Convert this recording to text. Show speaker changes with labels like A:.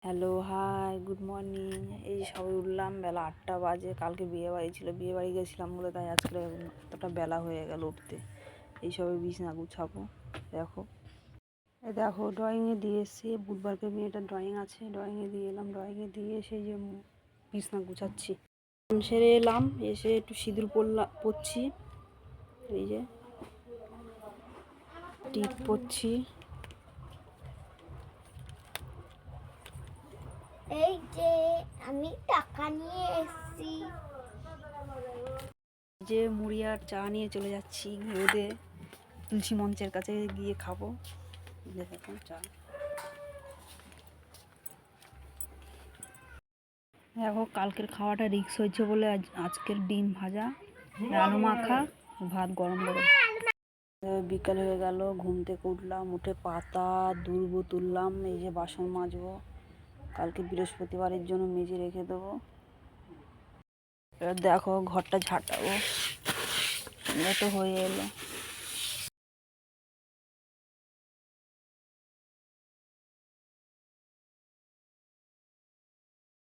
A: Hello, high, good morning. এই সবে উঠলাম, বেলা 8টা বাজে। কালকে বিয়েবাড়ি ছিল, বিয়েবাড়ি গেছিলাম বলে তাই আজকে এতটা বেলা হয়ে গেল উঠতে। এই সবে বিছানা গুছাবো। দেখো দেখো ড্রয়িংয়ে দিয়ে এসছি, বুধবারকে মেয়েটার ড্রয়িং আছে, ড্রয়িংয়ে দিয়ে এলাম। ড্রয়িংয়ে দিয়ে সেই যে বিছানা গুছাচ্ছি। সেরে এলাম, এসে একটু সিঁদুর পরছি। এই যে টিপ পরছি।
B: এই যে আমি টাকা নিয়ে এসেছি।
A: যে মুড়ি আর চা নিয়ে চলে যাচ্ছি রোদে, তুলসী মঞ্চের কাছে গিয়ে খাবো। দেখো চা। দেখো কালকের খাওয়াটা রিক্স হয়েছে বলে আজকের ডিম ভাজা, আলু মাখা, ভাত গরম গরম। বিকাল হয়ে গেল, ঘুম থেকে উঠলাম, উঠে পাতা দুলবো তুললাম। এই যে বাসন মাজবো, কালকে বৃহস্পতিবারের জন্য মেজে রেখে দেবো। এবার দেখো ঘরটা ঝাঁটাবো, তো হয়ে এলো।